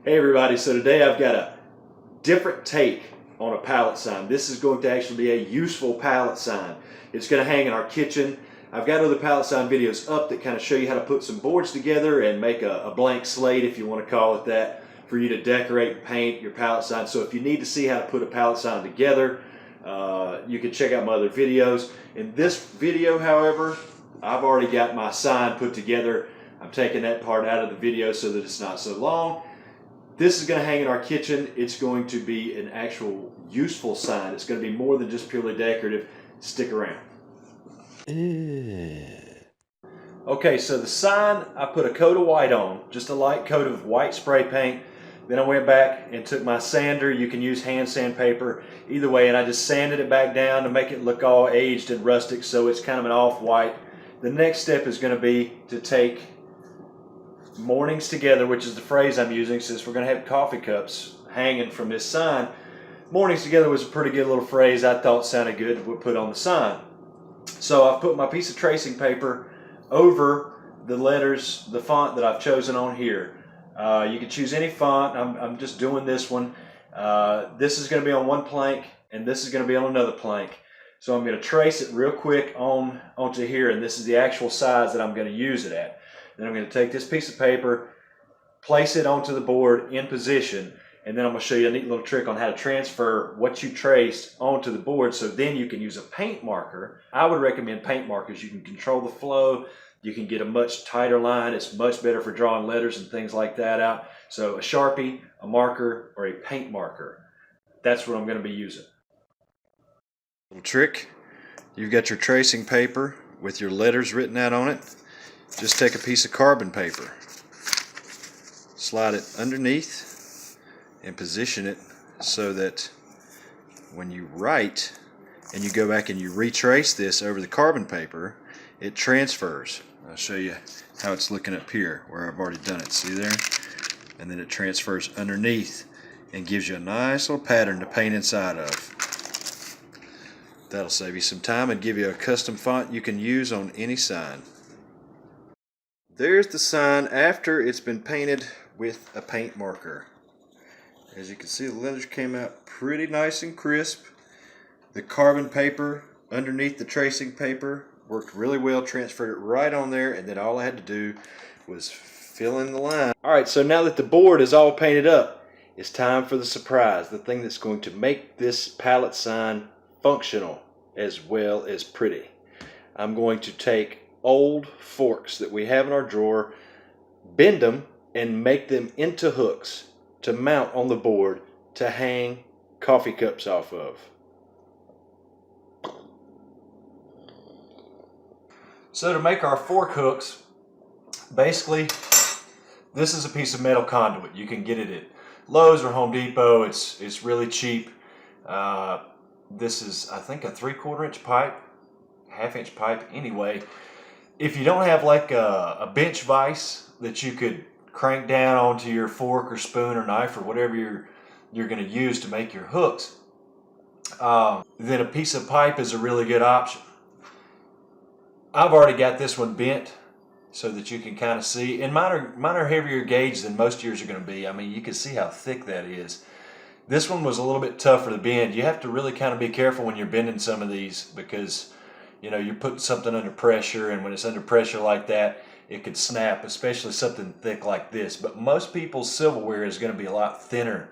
Hey everybody, so today I've got a different take on a pallet sign. This is going to actually be a useful pallet sign. It's going to hang in our kitchen. I've got other pallet sign videos up that kind of show you how to put some boards together and make a blank slate, if you want to call it that, for you to decorate and paint your pallet sign. So if you need to see how to put a pallet sign together, you can check out my other videos. In this video, however, I've already got my sign put together. I'm taking that part out of the video so that it's not so long. This is going to hang in our kitchen. It's going to be an actual useful sign. It's going to be more than just purely decorative. Stick around. Okay, so the sign, I put a coat of white on, just a light coat of white spray paint. Then I went back and took my sander. You can use hand sandpaper, either way, and I just sanded it back down to make it look all aged and rustic, so it's kind of an off-white. The next step is going to be to take mornings together, which is the phrase I'm using since we're going to have coffee cups hanging from this sign. Mornings together was a pretty good little phrase I thought sounded good to put on the sign. So I've put my piece of tracing paper over the letters, the font that I've chosen on here. You can choose any font. I'm just doing this one. This is going to be on one plank and this is going to be on another plank. So I'm going to trace it real quick onto here, and this is the actual size that I'm going to use it at. Then I'm going to take this piece of paper, place it onto the board in position, and then I'm going to show you a neat little trick on how to transfer what you traced onto the board, so then you can use a paint marker. I would recommend paint markers. You can control the flow. You can get a much tighter line. It's much better for drawing letters and things like that out. So a Sharpie, a marker, or a paint marker. That's what I'm going to be using. Little trick. You've got your tracing paper with your letters written out on it. Just take a piece of carbon paper, slide it underneath, and position it so that when you write and you go back and you retrace this over the carbon paper, it transfers. I'll show you how it's looking up here where I've already done it. See there? And then it transfers underneath and gives you a nice little pattern to paint inside of. That'll save you some time and give you a custom font you can use on any sign. There's the sign after it's been painted with a paint marker. As you can see, the letters came out pretty nice and crisp. The carbon paper underneath the tracing paper worked really well, transferred it right on there, and then all I had to do was fill in the line. Alright, so now that the board is all painted up, it's time for the surprise, the thing that's going to make this pallet sign functional as well as pretty. I'm going to take old forks that we have in our drawer, bend them and make them into hooks to mount on the board to hang coffee cups off of. So to make our fork hooks, basically this is a piece of metal conduit. You can get it at Lowe's or Home Depot. It's really cheap. This is, I think, a 3/4 inch pipe, 1/2 inch pipe. Anyway, if you don't have like a bench vise that you could crank down onto your fork or spoon or knife or whatever you're going to use to make your hooks, then a piece of pipe is a really good option. I've already got this one bent so that you can kind of see, and mine are heavier gauge than most of yours are going to be. I mean, you can see how thick that is. This one was a little bit tougher to bend. You have to really kind of be careful when you're bending some of these, because you know, you're putting something under pressure, and when it's under pressure like that, it could snap, especially something thick like this. But most people's silverware is going to be a lot thinner,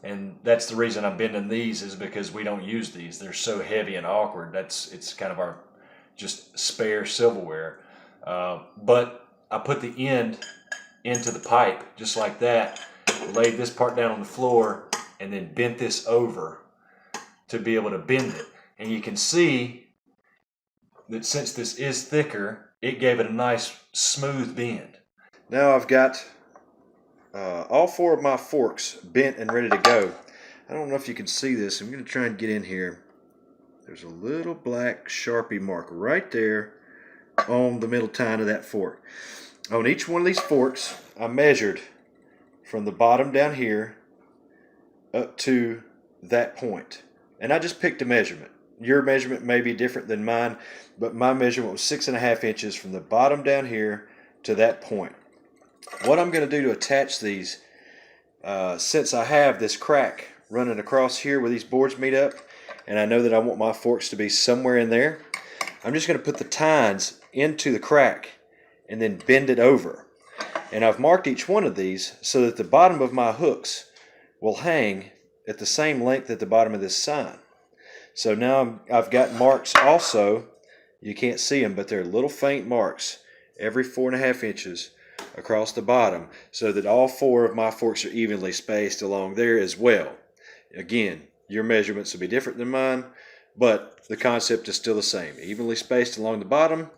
and that's the reason I'm bending these, is because we don't use these. They're so heavy and awkward. It's kind of our just spare silverware. But I put the end into the pipe just like that, laid this part down on the floor, and then bent this over to be able to bend it. And you can see that since this is thicker, it gave it a nice smooth bend. Now I've got all 4 of my forks bent and ready to go. I don't know if you can see this. I'm going to try and get in here. There's a little black Sharpie mark right there on the middle tine of that fork. On each one of these forks, I measured from the bottom down here up to that point. And I just picked a measurement. Your measurement may be different than mine, but my measurement was 6.5 inches from the bottom down here to that point. What I'm going to do to attach these since I have this crack running across here where these boards meet up, and I know that I want my forks to be somewhere in there, I'm just going to put the tines into the crack and then bend it over. And I've marked each one of these so that the bottom of my hooks will hang at the same length at the bottom of this sign. So now I've got marks also. You can't see them, but they're little faint marks every 4.5 inches across the bottom, so that all 4 of my forks are evenly spaced along there as well. Again, your measurements will be different than mine, but the concept is still the same. Evenly spaced along the bottom,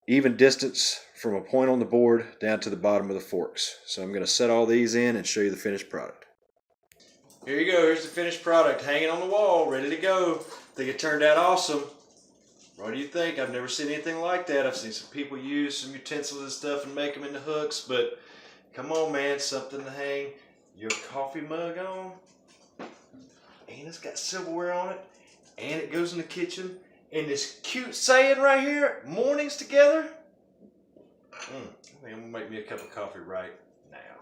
even distance from a point on the board down to the bottom of the forks. So I'm going to set all these in and show you the finished product. Here you go. Here's the finished product hanging on the wall, ready to go. I think it turned out awesome. What do you think? I've never seen anything like that. I've seen some people use some utensils and stuff and make them into hooks, but come on, man, something to hang your coffee mug on. And it's got silverware on it, and it goes in the kitchen. And this cute saying right here, mornings together. I think I'm gonna make me a cup of coffee right now.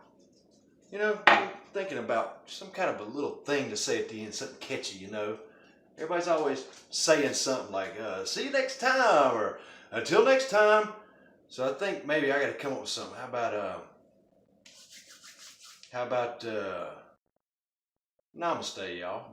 You know, I'm thinking about some kind of a little thing to say at the end, something catchy, you know. Everybody's always saying something like, see you next time, or until next time. So I think maybe I gotta come up with something. How about namaste, y'all.